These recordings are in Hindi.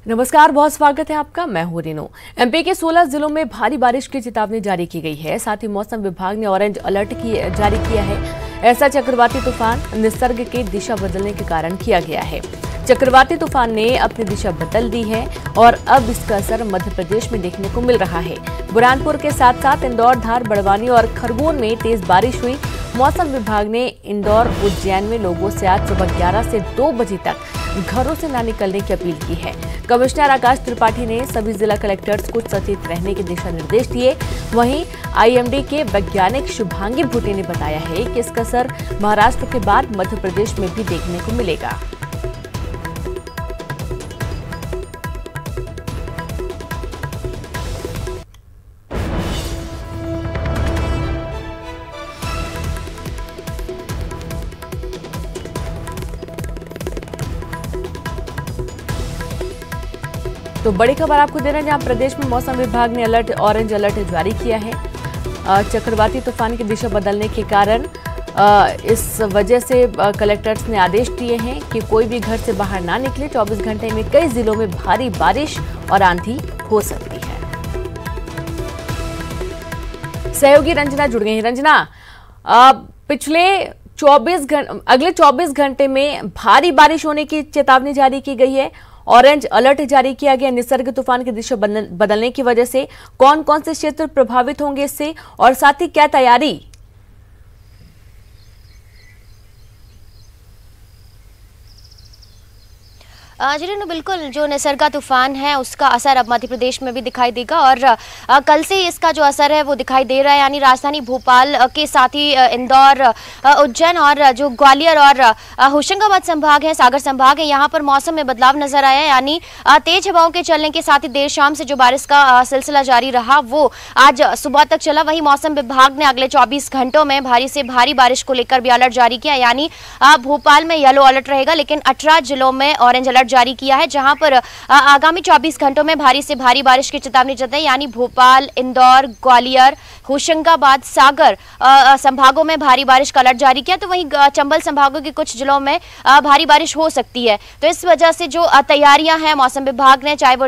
नमस्कार, बहुत स्वागत है आपका। मैं हूं रीनू। एमपी के 16 जिलों में भारी बारिश की चेतावनी जारी की गई है। साथ ही मौसम विभाग ने ऑरेंज अलर्ट जारी किया है। ऐसा चक्रवाती तूफान निसर्ग के दिशा बदलने के कारण किया गया है। चक्रवाती तूफान ने अपनी दिशा बदल दी है और अब इसका असर मध्य प्रदेश में देखने को मिल रहा है। बुरहानपुर के साथ साथ इंदौर, धार, बड़वानी और खरगोन में तेज बारिश हुई। मौसम विभाग ने इंदौर, उज्जैन में लोगों से आज सुबह 11 से 2 बजे तक घरों से न निकलने की अपील की है। कमिश्नर आकाश त्रिपाठी ने सभी जिला कलेक्टर्स को सचेत रहने के दिशा निर्देश दिए। वहीं आईएमडी के वैज्ञानिक शुभांगी भूटे ने बताया है कि इसका असर महाराष्ट्र के बाद मध्य प्रदेश में भी देखने को मिलेगा। तो बड़ी खबर आपको दे रहे हैं, जहां प्रदेश में मौसम विभाग ने ऑरेंज अलर्ट जारी किया है। चक्रवाती तूफान की दिशा बदलने के कारण इस वजह से कलेक्टर्स ने आदेश दिए हैं कि कोई भी घर से बाहर ना निकले। 24 घंटे में कई जिलों में भारी बारिश और आंधी हो सकती है। सहयोगी रंजना जुड़ गई हैं। रंजना, अगले 24 घंटे में भारी बारिश होने की चेतावनी जारी की गई है। ऑरेंज अलर्ट जारी किया गया निसर्ग तूफान की दिशा बदलने की वजह से। कौन कौन से क्षेत्र प्रभावित होंगे इससे, और साथ ही क्या तैयारी? जी रीनू, बिल्कुल जो निसर्गा तूफान है उसका असर अब मध्य प्रदेश में भी दिखाई देगा और कल से इसका जो असर है वो दिखाई दे रहा है। यानी राजधानी भोपाल के साथ ही इंदौर, उज्जैन और जो ग्वालियर और होशंगाबाद संभाग है, सागर संभाग है, यहाँ पर मौसम में बदलाव नजर आया है। यानी तेज हवाओं के चलने के साथ ही देर शाम से जो बारिश का सिलसिला जारी रहा वो आज सुबह तक चला। वहीं मौसम विभाग ने अगले 24 घंटों में भारी से भारी बारिश को लेकर भी अलर्ट जारी किया। यानी भोपाल में येलो अलर्ट रहेगा, लेकिन 18 जिलों में ऑरेंज अलर्ट जारी किया है, जहां पर आगामी 24 घंटों में भारी से भारी बारिश की चेतावनी जताई। यानी भोपाल, इंदौर, ग्वालियर, होशंगाबाद, सागर संभागों में भारी बारिश का अलर्ट जारी किया। तो वहीं चंबल संभागों के कुछ जिलों में भारी बारिश हो सकती है। तो इस वजह से जो तैयारियां हैं मौसम विभाग ने, चाहे वो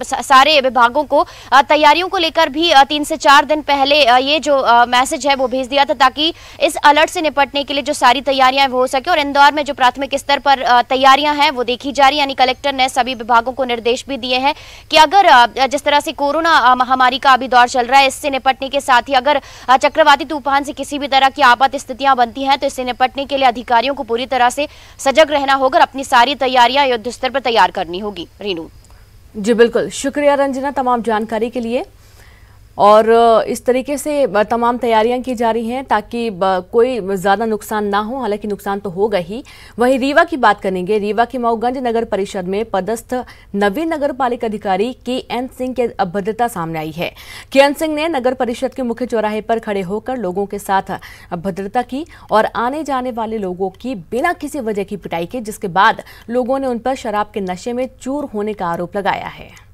सारे विभागों को तैयारियों को लेकर भी 3 से 4 दिन पहले ये जो मैसेज है वो भेज दिया था, ताकि इस अलर्ट से निपटने के लिए जो सारी तैयारियां हो सके। और इंदौर में जो प्राथमिक स्तर पर तैयारियां हैं वो देखी जा रही है। यानी कलेक्टर ने सभी विभागों को निर्देश भी दिए हैं कि अगर जिस तरह से कोरोना महामारी का अभी दौर चल रहा है, इससे निपटने के साथ ही अगर चक्रवाती तूफान से किसी भी तरह की आपात स्थितियां बनती हैं तो इससे निपटने के लिए अधिकारियों को पूरी तरह से सजग रहना होगा और अपनी सारी तैयारियां युद्ध स्तर पर तैयार करनी होगी। रीनू जी बिल्कुल, शुक्रिया रंजना तमाम जानकारी के लिए। और इस तरीके से तमाम तैयारियां की जा रही हैं ताकि कोई ज़्यादा नुकसान ना हो। हालांकि नुकसान तो होगा ही। वहीं रीवा की बात करेंगे। रीवा की मऊगंज नगर परिषद में पदस्थ नवीन नगर पालिका अधिकारी के.एन. सिंह की अभद्रता सामने आई है। के.एन. सिंह ने नगर परिषद के मुख्य चौराहे पर खड़े होकर लोगों के साथ अभद्रता की और आने जाने वाले लोगों की बिना किसी वजह की पिटाई की, जिसके बाद लोगों ने उन पर शराब के नशे में चूर होने का आरोप लगाया है।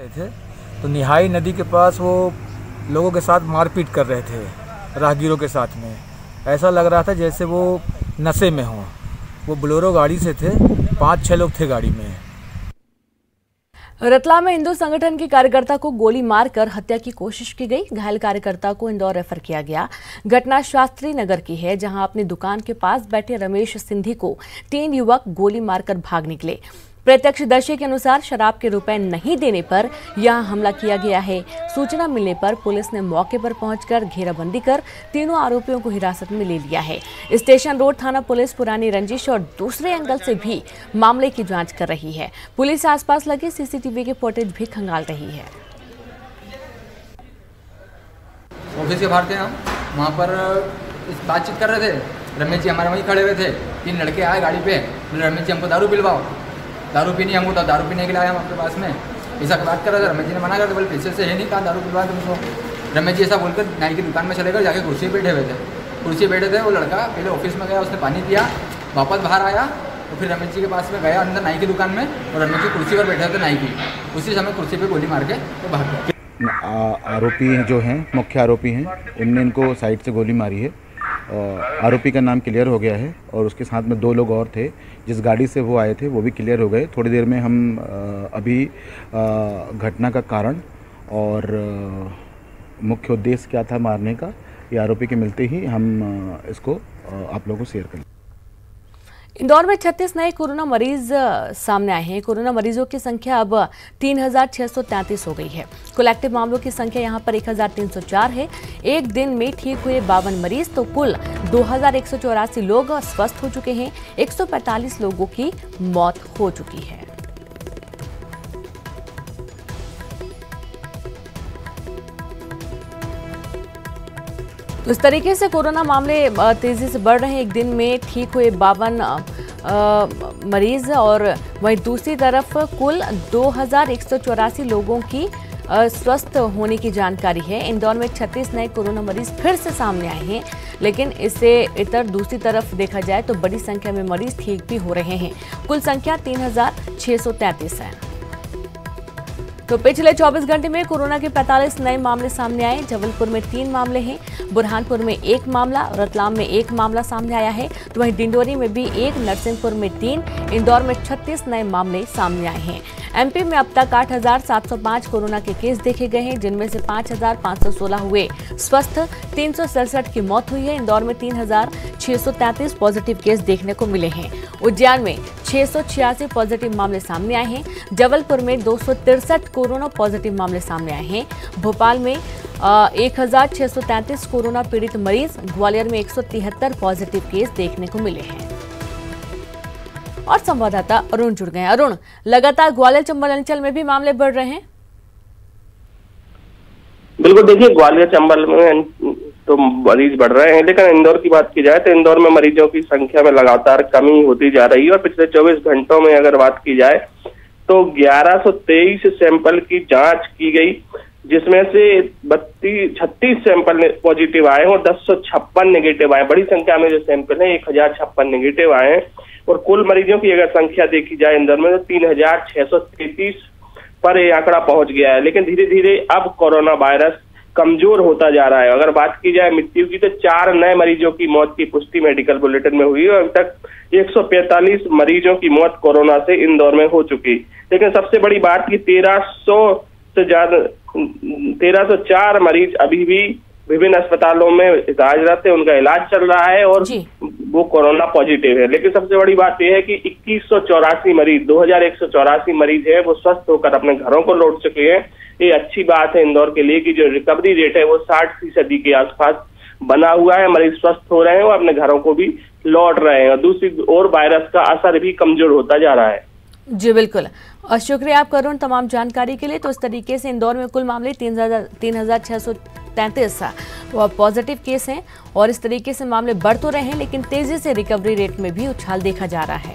थे तो निहाई नदी के पास वो लोगों के साथ मारपीट कर रहे थे, राहगीरों के साथ में। ऐसा लग रहा था जैसे वो नशे में हों। वो बोलेरो गाड़ी से थे, 5-6 लोग थे गाड़ी में। रतलाम में हिंदू संगठन की कार्यकर्ता को गोली मारकर हत्या की कोशिश की गई। घायल कार्यकर्ता को इंदौर रेफर किया गया। घटना शास्त्री नगर की है, जहां अपनी दुकान के पास बैठे रमेश सिंधी को 3 युवक गोली मारकर भाग निकले। प्रत्यक्षदर्शी के अनुसार शराब के रुपए नहीं देने पर यहां हमला किया गया है। सूचना मिलने पर पुलिस ने मौके पर पहुंचकर घेराबंदी कर तीनों आरोपियों को हिरासत में ले लिया है। स्टेशन रोड थाना पुलिस पुरानी रंजिश और दूसरे एंगल से भी मामले की जांच कर रही है। पुलिस आसपास लगे सीसीटीवी के फुटेज भी खंगाल रही है। ऑफिस के बाहर थे हम, वहाँ पर बातचीत कर रहे थे। रमेश जी हमारे वहीं खड़े हुए थे। 3 लड़के आए गाड़ी पे, बोले रमेश जी हमको दारू पिलवाओ। दारू पीनी, हमको दारू पीने के लिए आए हम आपके पास में। ऐसा बात कर रहे थे। रमेश जी ने मना कर दिया, बोले पैसे से है नहीं, कहाँ दारू पिलवा तुमको। रमेश जी ऐसा बोलकर नाई की दुकान में चले गए। जाके कुर्सी पे बैठे हुए थे। कुर्सी बैठे थे, वो लड़का पहले ऑफिस में गया, उसने पानी पिया, वापस बाहर आया तो फिर रमेश जी के पास में गया अंदर नाई की दुकान में, और रमेश जी कुर्सी पर बैठे थे नाई की, उसी समय कुर्सी पे गोली मार के तो भाग गया। आरोपी जो हैं, मुख्य आरोपी हैं, उनने इनको साइड से गोली मारी है। आरोपी का नाम क्लियर हो गया है और उसके साथ में 2 लोग और थे, जिस गाड़ी से वो आए थे वो भी क्लियर हो गए। थोड़ी देर में हम अभी घटना का कारण और मुख्य उद्देश्य क्या था मारने का, ये आरोपी के मिलते ही हम इसको आप लोगों को शेयर करेंगे। इंदौर में 36 नए कोरोना मरीज सामने आए हैं। कोरोना मरीजों की संख्या अब 3633 हो गई है। कुल एक्टिव मामलों की संख्या यहां पर 1304 है। एक दिन में ठीक हुए 52 मरीज, तो कुल 2184 लोग स्वस्थ हो चुके हैं। 145 लोगों की मौत हो चुकी है। तो इस तरीके से कोरोना मामले तेजी से बढ़ रहे हैं। एक दिन में ठीक हुए 52 मरीज और वहीं दूसरी तरफ कुल 2184 लोगों की स्वस्थ होने की जानकारी है। इंदौर में 36 नए कोरोना मरीज फिर से सामने आए हैं, लेकिन इससे इतर दूसरी तरफ देखा जाए तो बड़ी संख्या में मरीज ठीक भी हो रहे हैं। कुल संख्या 3633 है। तो पिछले 24 घंटे में कोरोना के 45 नए मामले सामने आए। जबलपुर में 3 मामले हैं, बुरहानपुर में 1 मामला, रतलाम में 1 मामला सामने आया है, तो वहीं डिंडोरी में भी 1, नरसिंहपुर में 3, इंदौर में 36 नए मामले सामने आए हैं। एमपी में अब तक 8705 कोरोना के केस देखे गए हैं, जिनमें से 5516 हुए स्वस्थ, 367 की मौत हुई है। इंदौर में 3633 पॉजिटिव केस देखने को मिले हैं। उज्जैन में 686 पॉजिटिव मामले सामने आए हैं। जबलपुर में 263 कोरोना पॉजिटिव मामले सामने आए हैं। भोपाल में 1633 कोरोना पीड़ित मरीज, ग्वालियर में 173 पॉजिटिव केस देखने को मिले हैं। और संवाददाता अरुण जुड़ गए। अरुण, लगातार ग्वालियर चंबल अंचल में भी मामले बढ़ रहे हैं। बिल्कुल, देखिए ग्वालियर चंबल में तो मरीज बढ़ रहे हैं, लेकिन इंदौर की बात की जाए तो इंदौर में मरीजों की संख्या में लगातार कमी होती जा रही है। और पिछले 24 घंटों में अगर बात की जाए तो 1123 सैंपल की जांच की गई, जिसमें से 36 सैंपल पॉजिटिव आए और 1056 नेगेटिव आए। बड़ी संख्या में जो सैंपल है 1056 नेगेटिव आए हैं। और कुल मरीजों की अगर संख्या देखी जाए इंदौर में तो 3633 पर यह आंकड़ा पहुंच गया है। लेकिन धीरे धीरे अब कोरोना वायरस कमजोर होता जा रहा है। अगर बात की जाए मृत्यु की तो 4 नए मरीजों की मौत की पुष्टि मेडिकल बुलेटिन में हुई है। अब तक 145 मरीजों की मौत कोरोना से इंदौर में हो चुकी। लेकिन सबसे बड़ी बात की 1304 मरीज अभी भी विभिन्न अस्पतालों में इलाजरत है, उनका इलाज चल रहा है और वो कोरोना पॉजिटिव है। लेकिन सबसे बड़ी बात यह है कि 2184 मरीज है वो स्वस्थ होकर अपने घरों को लौट चुके हैं। ये अच्छी बात है इंदौर के लिए कि जो रिकवरी रेट है वो 60% के आसपास बना हुआ है। मरीज स्वस्थ हो रहे हैं और अपने घरों को भी लौट रहे हैं और दूसरी ओर वायरस का असर भी कमजोर होता जा रहा है। जी बिल्कुल, और शुक्रिया आपका अरुण तमाम जानकारी के लिए। तो इस तरीके से इंदौर में कुल मामले 3633 पॉजिटिव केस हैं और इस तरीके से मामले बढ़ तो रहे हैं, लेकिन तेजी से रिकवरी रेट में भी उछाल देखा जा रहा है।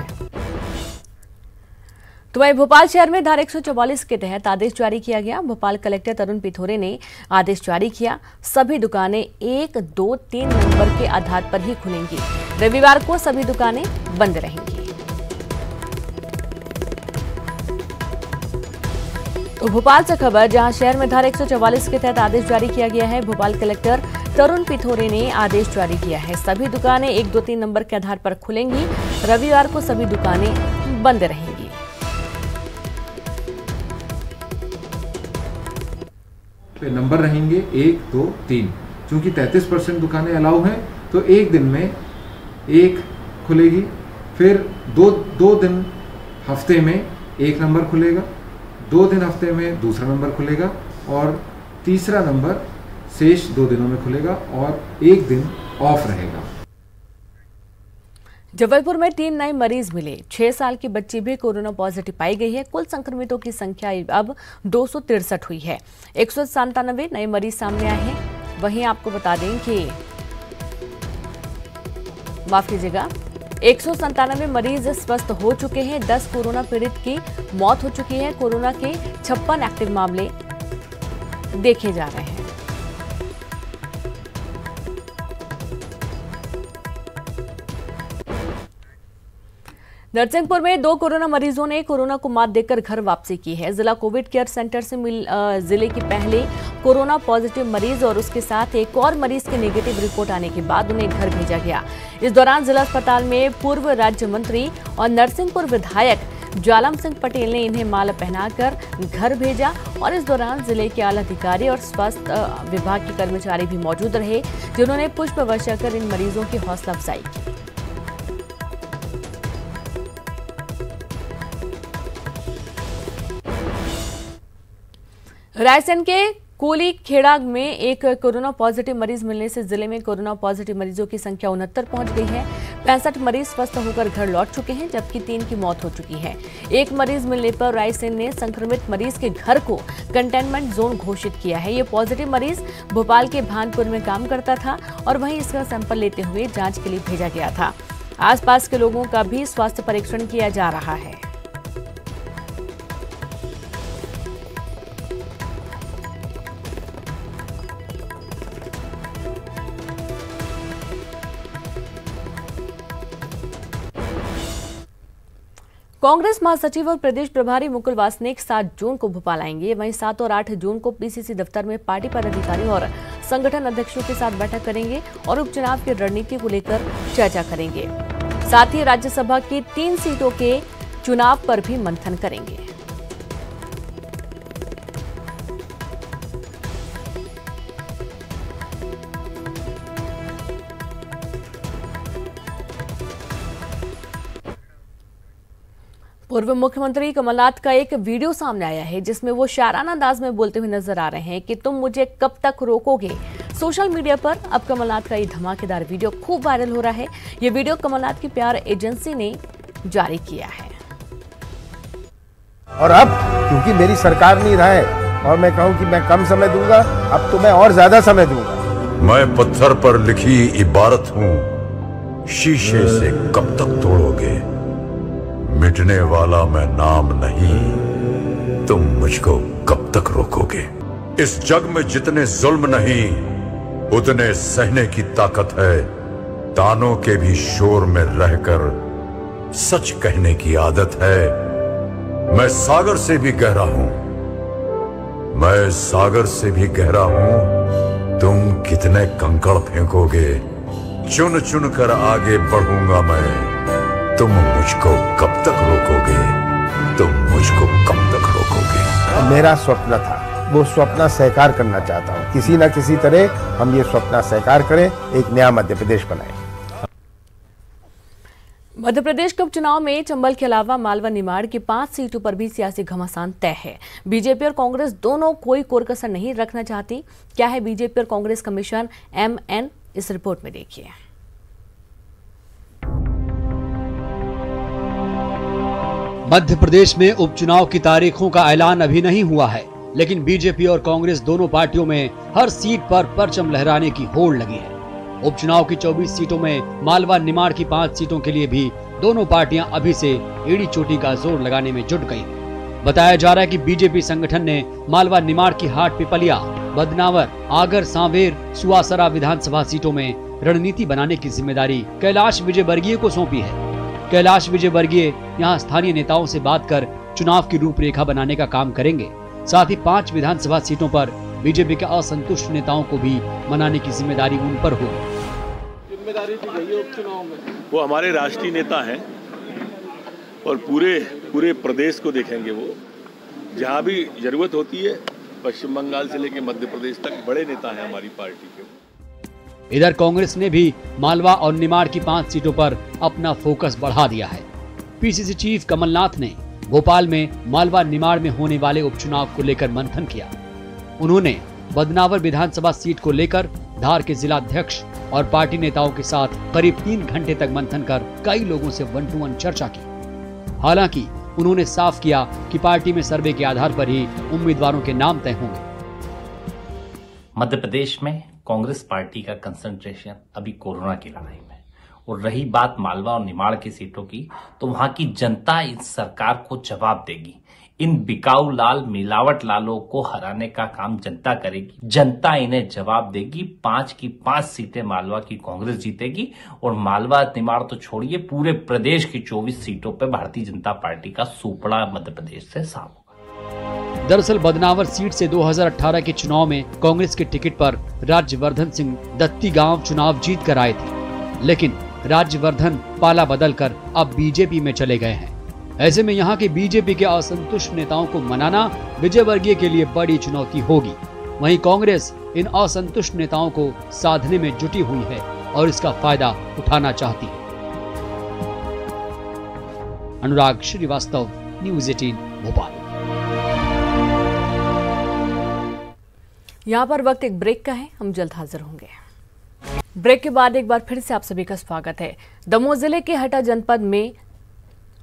तो वहीं भोपाल शहर में धारा 144 के तहत आदेश जारी किया गया। भोपाल कलेक्टर तरुण पिथोरे ने आदेश जारी किया, सभी दुकानें 1, 2, 3 नंबर के आधार पर ही खुलेंगी। रविवार को सभी दुकानें बंद रहेंगी। तो भोपाल से खबर, जहां शहर में धारा 144 के तहत आदेश जारी किया गया है। भोपाल कलेक्टर तरुण पिथोरे ने आदेश जारी किया है, सभी दुकानें 1, 2, 3 नंबर के आधार पर खुलेंगी। रविवार को सभी दुकानें बंद रहेंगी। नंबर रहेंगे 1, 2, 3। क्योंकि 33% दुकानें अलाउ हैं तो एक दिन में 1 खुलेगी, फिर दो दिन हफ्ते में 1 नंबर खुलेगा, 2 दिन हफ्ते में दूसरा नंबर खुलेगा और तीसरा नंबर शेष 2 दिनों में खुलेगा और 1 दिन ऑफ रहेगा। जबलपुर में 3 नए मरीज मिले। 6 साल की बच्ची भी कोरोना पॉजिटिव पाई गई है। कुल संक्रमितों की संख्या अब 263 हुई है। 197 नए मरीज सामने आए हैं। वहीं आपको बता दें कि 197 मरीज स्वस्थ हो चुके हैं। 10 कोरोना पीड़ित की मौत हो चुकी है। कोरोना के 56 एक्टिव मामले देखे जा रहे हैं। नरसिंहपुर में 2 कोरोना मरीजों ने कोरोना को मात देकर घर वापसी की है। जिला कोविड केयर सेंटर से जिले की पहले कोरोना पॉजिटिव मरीज और उसके साथ एक और मरीज के नेगेटिव रिपोर्ट आने के बाद उन्हें घर भेजा गया। इस दौरान जिला अस्पताल में पूर्व राज्य मंत्री और नरसिंहपुर विधायक जालम सिंह पटेल ने इन्हें माला पहनाकर घर भेजा और इस दौरान जिले के आला अधिकारी और स्वास्थ्य विभाग के कर्मचारी भी मौजूद रहे, जिन्होंने पुष्प वर्षा कर इन मरीजों की हौसला अफजाई की। रायसेन के कोली खेड़ा में एक कोरोना पॉजिटिव मरीज मिलने से जिले में कोरोना पॉजिटिव मरीजों की संख्या 69 पहुंच गई है। 65 मरीज स्वस्थ होकर घर लौट चुके हैं, जबकि 3 की मौत हो चुकी है। एक मरीज मिलने पर रायसेन ने संक्रमित मरीज के घर को कंटेनमेंट जोन घोषित किया है। ये पॉजिटिव मरीज भोपाल के भानपुर में काम करता था और वहीं इसका सैंपल लेते हुए जांच के लिए भेजा गया था। आसपास के लोगों का भी स्वास्थ्य परीक्षण किया जा रहा है। कांग्रेस महासचिव और प्रदेश प्रभारी मुकुल वासनिक 7 जून को भोपाल आएंगे। वहीं 7 और 8 जून को पीसीसी दफ्तर में पार्टी पदाधिकारियों और संगठन अध्यक्षों के साथ बैठक करेंगे और उपचुनाव की रणनीति को लेकर चर्चा करेंगे। साथ ही राज्यसभा की 3 सीटों के चुनाव पर भी मंथन करेंगे। पूर्व मुख्यमंत्री कमलनाथ का एक वीडियो सामने आया है, जिसमें वो शायराना अंदाज में बोलते हुए नजर आ रहे हैं कि तुम मुझे कब तक रोकोगे। सोशल मीडिया पर अब कमलनाथ का ये धमाकेदार वीडियो खूब वायरल हो रहा है। ये वीडियो कमलनाथ की PR एजेंसी ने जारी किया है। और अब क्योंकि मेरी सरकार नहीं रहा है और मैं कहूं कि मैं कम समय दूंगा, अब तो मैं और ज्यादा समय दूंगा। मैं पत्थर पर लिखी इबारत हूं, शीशे से कब तक तोड़ोगे। मिटने वाला मैं नाम नहीं, तुम मुझको कब तक रोकोगे। इस जग में जितने जुल्म नहीं, उतने सहने की ताकत है। तानों के भी शोर में रहकर सच कहने की आदत है। मैं सागर से भी गहरा हूं, मैं सागर से भी गहरा हूं। तुम कितने कंकड़ फेंकोगे, चुन चुन कर आगे बढ़ूंगा मैं। तुम मुझको कब तक रोकोगे, तुम मुझको कब तक रोकोगे। मेरा स्वप्न था, वो स्वप्न साकार करना चाहता हूँ। किसी न किसी तरह हम ये स्वप्न साकार करें, एक नया मध्य प्रदेश बनाएं। मध्य प्रदेश के उपचुनाव में चंबल के अलावा मालवा निमाड़ की 5 सीटों पर भी सियासी घमासान तय है। बीजेपी और कांग्रेस दोनों कोई कोरकसर नहीं रखना चाहती। क्या है बीजेपी और कांग्रेस कमीशन MN, इस रिपोर्ट में देखिए। मध्य प्रदेश में उपचुनाव की तारीखों का ऐलान अभी नहीं हुआ है, लेकिन बीजेपी और कांग्रेस दोनों पार्टियों में हर सीट पर परचम लहराने की होड़ लगी है। उपचुनाव की 24 सीटों में मालवा निमाड़ की 5 सीटों के लिए भी दोनों पार्टियां अभी से एड़ी चोटी का जोर लगाने में जुट गई। बताया जा रहा है कि बीजेपी संगठन ने मालवा निमाड़ की हाट पिपलिया, बदनावर, आगर, सांवेर, सुवासरा विधानसभा सीटों में रणनीति बनाने की जिम्मेदारी कैलाश विजयवर्गीय को सौंपी है। कैलाश विजयवर्गीय यहां स्थानीय नेताओं से बात कर चुनाव की रूपरेखा बनाने का काम करेंगे। साथ ही 5 विधानसभा सीटों पर बीजेपी के असंतुष्ट नेताओं को भी मनाने की जिम्मेदारी उन पर होगी। जिम्मेदारी दी गई है उपचुनाव में। वो हमारे राष्ट्रीय नेता हैं और पूरे प्रदेश को देखेंगे। वो जहाँ भी जरूरत होती है, पश्चिम बंगाल से लेकर मध्य प्रदेश तक बड़े नेता हैं हमारी पार्टी के। इधर कांग्रेस ने भी मालवा और निमाड़ की 5 सीटों पर अपना फोकस बढ़ा दिया है। पीसीसी चीफ कमलनाथ ने भोपाल में मालवा निमाड़ में होने वाले उपचुनाव को लेकर मंथन किया। उन्होंने बदनावर विधानसभा सीट को लेकर धार के जिलाध्यक्ष और पार्टी नेताओं के साथ करीब 3 घंटे तक मंथन कर कई लोगों से 1 to 1 चर्चा की। हालांकि उन्होंने साफ किया कि पार्टी में सर्वे के आधार पर ही उम्मीदवारों के नाम तय होंगे। मध्य प्रदेश में कांग्रेस पार्टी का कंसंट्रेशन अभी कोरोना की लड़ाई में, और रही बात मालवा और निमाड़ की सीटों की, तो वहां की जनता इस सरकार को जवाब देगी। इन बिकाऊ लाल मिलावट लालों को हराने का काम जनता करेगी। जनता इन्हें जवाब देगी। 5 की 5 सीटें मालवा की कांग्रेस जीतेगी और मालवा निमाड़ तो छोड़िए, पूरे प्रदेश की 24 सीटों पर भारतीय जनता पार्टी का सुपड़ा मध्य प्रदेश से साफ होगा। दरअसल बदनावर सीट से 2018 के चुनाव में कांग्रेस के टिकट पर राज्यवर्धन सिंह दत्ती गांव चुनाव जीत कर आए थे, लेकिन राज्यवर्धन पाला बदलकर अब बीजेपी में चले गए हैं। ऐसे में यहाँ के बीजेपी के असंतुष्ट नेताओं को मनाना विजय वर्गीय के लिए बड़ी चुनौती होगी। वहीं कांग्रेस इन असंतुष्ट नेताओं को साधने में जुटी हुई है और इसका फायदा उठाना चाहती है। अनुराग श्रीवास्तव, न्यूज़ 18 भोपाल। यहाँ पर वक्त एक ब्रेक का है, हम जल्द हाजिर होंगे। ब्रेक के बाद एक बार फिर से आप सभी का स्वागत है। दमोह जिले के हटा जनपद में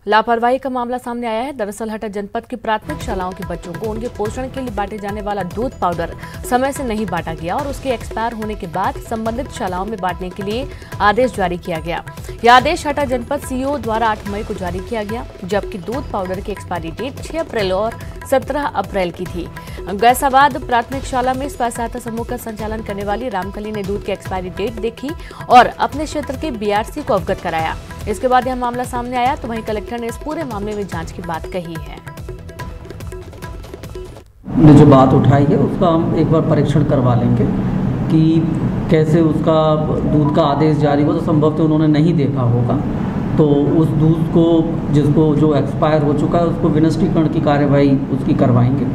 लापरवाही का मामला सामने आया है। दरअसल हटा जनपद की प्राथमिक शालाओं के बच्चों को उनके पोषण के लिए बांटे जाने वाला दूध पाउडर समय से नहीं बांटा गया और उसके एक्सपायर होने के बाद संबंधित शालाओं में बांटने के लिए आदेश जारी किया गया। यह आदेश हटा जनपद सीईओ द्वारा 8 मई को जारी किया गया, जबकि दूध पाउडर की एक्सपायरी डेट 6 अप्रैल और 17 अप्रैल की थी। गैसाबाद प्राथमिक शाला में स्वयं सहायता समूह का संचालन करने वाली रामकली ने दूध की एक्सपायरी डेट देखी और अपने क्षेत्र के बीआरसी को अवगत कराया। इसके बाद यह मामला सामने आया तो वहीं कलेक्टर ने इस पूरे मामले में जांच की बात कही है। ने जो बात उठाई है उसका हम एक बार परीक्षण करवा लेंगे कि कैसे उसका दूध का आदेश जारी हुआ, तो संभवतः उन्होंने नहीं देखा होगा, तो उस दूध को जिसको जो एक्सपायर हो चुका है उसको विनिष्टीकरण की कार्यवाही उसकी करवाएंगे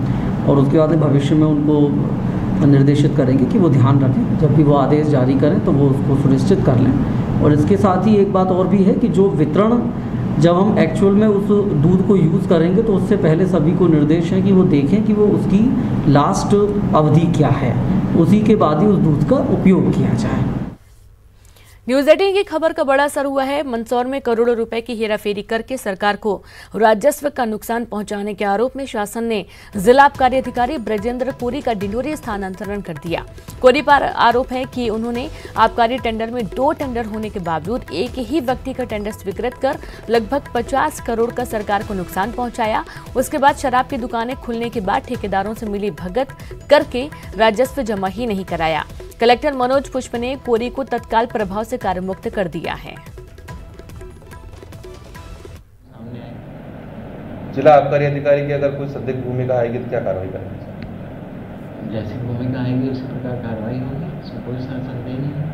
और उसके बाद भविष्य में उनको निर्देशित करेंगे कि वो ध्यान रखें, जब भी वो आदेश जारी करें तो वो उसको सुनिश्चित कर लें। और इसके साथ ही एक बात और भी है कि जो वितरण जब हम एक्चुअल में उस दूध को यूज़ करेंगे तो उससे पहले सभी को निर्देश है कि वो देखें कि वो उसकी लास्ट अवधि क्या है, उसी के बाद ही उस दूध का उपयोग किया जाए। न्यूज़ 18 की खबर का बड़ा असर हुआ है। मंदसौर में करोड़ों रुपए की हेराफेरी करके सरकार को राजस्व का नुकसान पहुंचाने के आरोप में शासन ने जिला आबकारी अधिकारी ब्रजेंद्र कोरी का डिंडोरी स्थानांतरण कर दिया। कोरी पर आरोप है कि उन्होंने आबकारी टेंडर में 2 टेंडर होने के बावजूद एक ही व्यक्ति का टेंडर स्वीकृत कर लगभग 50 करोड़ का सरकार को नुकसान पहुंचाया। उसके बाद शराब की दुकानें खुलने के बाद ठेकेदारों से मिली भगत करके राजस्व जमा ही नहीं कराया। कलेक्टर मनोज पुष्प ने कोरी को तत्काल प्रभाव से कार्यमुक्त कर दिया है। जिला आबकारी अधिकारी की अगर कोई संदिग्ध भूमिका आएगी तो क्या कार्रवाई करेंगे? जैसी भूमिका आएगी उसी प्रकार कार्रवाई होगी, इसमें कोई संदेह नहीं है।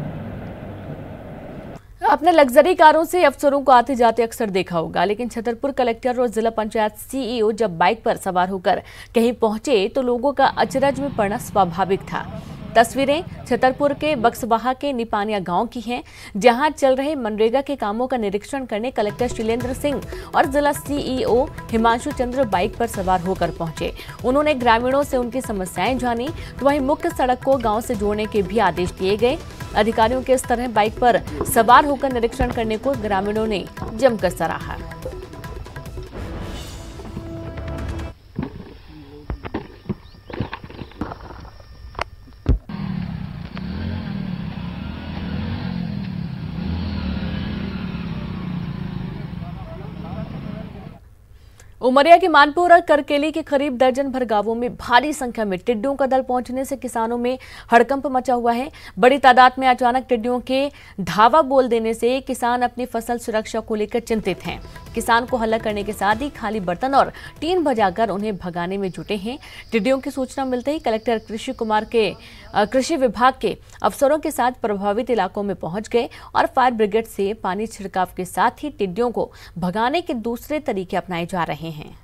आपने लग्जरी कारों से अफसरों को आते जाते अक्सर देखा होगा, लेकिन छतरपुर कलेक्टर और जिला पंचायत सीईओ जब बाइक पर सवार होकर कहीं पहुंचे तो लोगों का अचरज में पड़ना स्वाभाविक था। तस्वीरें छतरपुर के बक्सवाहा के निपानिया गांव की हैं, जहां चल रहे मनरेगा के कामों का निरीक्षण करने कलेक्टर शैलेंद्र सिंह और जिला सीईओ हिमांशु चंद्र बाइक पर सवार होकर पहुंचे। उन्होंने ग्रामीणों से उनकी समस्याएं जानी तो वहीं मुख्य सड़क को गांव से जोड़ने के भी आदेश दिए गए। अधिकारियों के इस तरह बाइक पर सवार होकर निरीक्षण करने को ग्रामीणों ने जमकर सराहा। उमरिया के मानपुर और करकेली के करीब दर्जन भर गांवों में भारी संख्या में टिड्डियों का दल पहुंचने से किसानों में हड़कंप मचा हुआ है। बड़ी तादाद में अचानक टिड्डियों के धावा बोल देने से किसान अपनी फसल सुरक्षा को लेकर चिंतित हैं। किसान को हल्ला करने के साथ ही खाली बर्तन और टीन बजाकर उन्हें भगाने में जुटे हैं। टिड्डियों की सूचना मिलते ही कलेक्टर कृषि विभाग के अफसरों के साथ प्रभावित इलाकों में पहुंच गए और फायर ब्रिगेड से पानी छिड़काव के साथ ही टिड्डियों को भगाने के दूसरे तरीके अपनाए जा रहे हैं।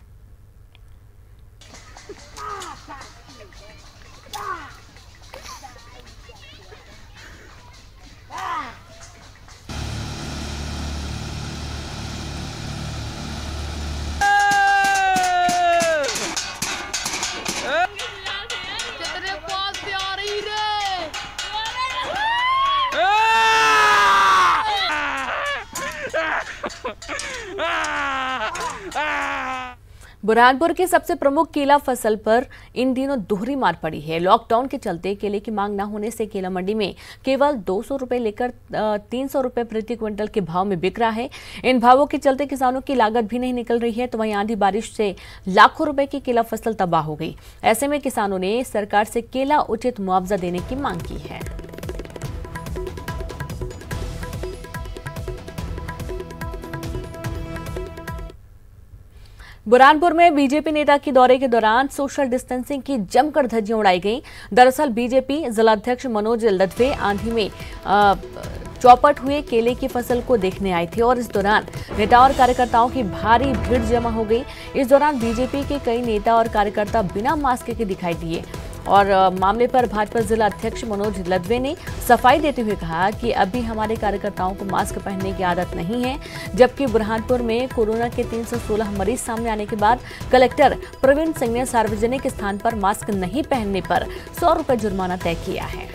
बुरहानपुर की सबसे प्रमुख केला फसल पर इन दिनों दोहरी मार पड़ी है। लॉकडाउन के चलते केले की मांग न होने से केला मंडी में केवल 200 रुपए लेकर 300 रुपए प्रति क्विंटल के भाव में बिक रहा है। इन भावों के चलते किसानों की लागत भी नहीं निकल रही है, तो वहीं आंधी बारिश से लाखों रुपए की केला फसल तबाह हो गई। ऐसे में किसानों ने सरकार से केला उचित मुआवजा देने की मांग की है। बुरहानपुर में बीजेपी नेता के दौरे के दौरान सोशल डिस्टेंसिंग की जमकर धज्जियां उड़ाई गईं। दरअसल बीजेपी जिलाध्यक्ष मनोज लदवे आंधी में चौपट हुए केले की फसल को देखने आए थे और इस दौरान नेता और कार्यकर्ताओं की भारी भीड़ जमा हो गई। इस दौरान बीजेपी के कई नेता और कार्यकर्ता बिना मास्क के दिखाई दिए और मामले पर भाजपा जिला अध्यक्ष मनोज लदवे ने सफाई देते हुए कहा कि अभी हमारे कार्यकर्ताओं को मास्क पहनने की आदत नहीं है। जबकि बुरहानपुर में कोरोना के 316 मरीज सामने आने के बाद कलेक्टर प्रवीण सिंह ने सार्वजनिक स्थान पर मास्क नहीं पहनने पर 100 रुपए जुर्माना तय किया है।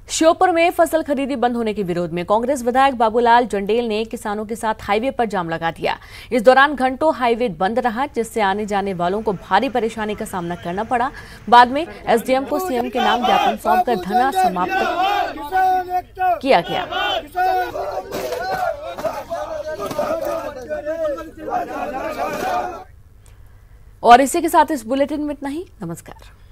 श्योपुर में फसल खरीदी बंद होने के विरोध में कांग्रेस विधायक बाबूलाल जंडेल ने किसानों के साथ हाईवे पर जाम लगा दिया। इस दौरान घंटों हाईवे बंद रहा, जिससे आने जाने वालों को भारी परेशानी का सामना करना पड़ा। बाद में एसडीएम को सीएम के नाम ज्ञापन सौंपकर धरना समाप्त किया गया। और इसी के साथ इस बुलेटिन में इतना ही। नमस्कार।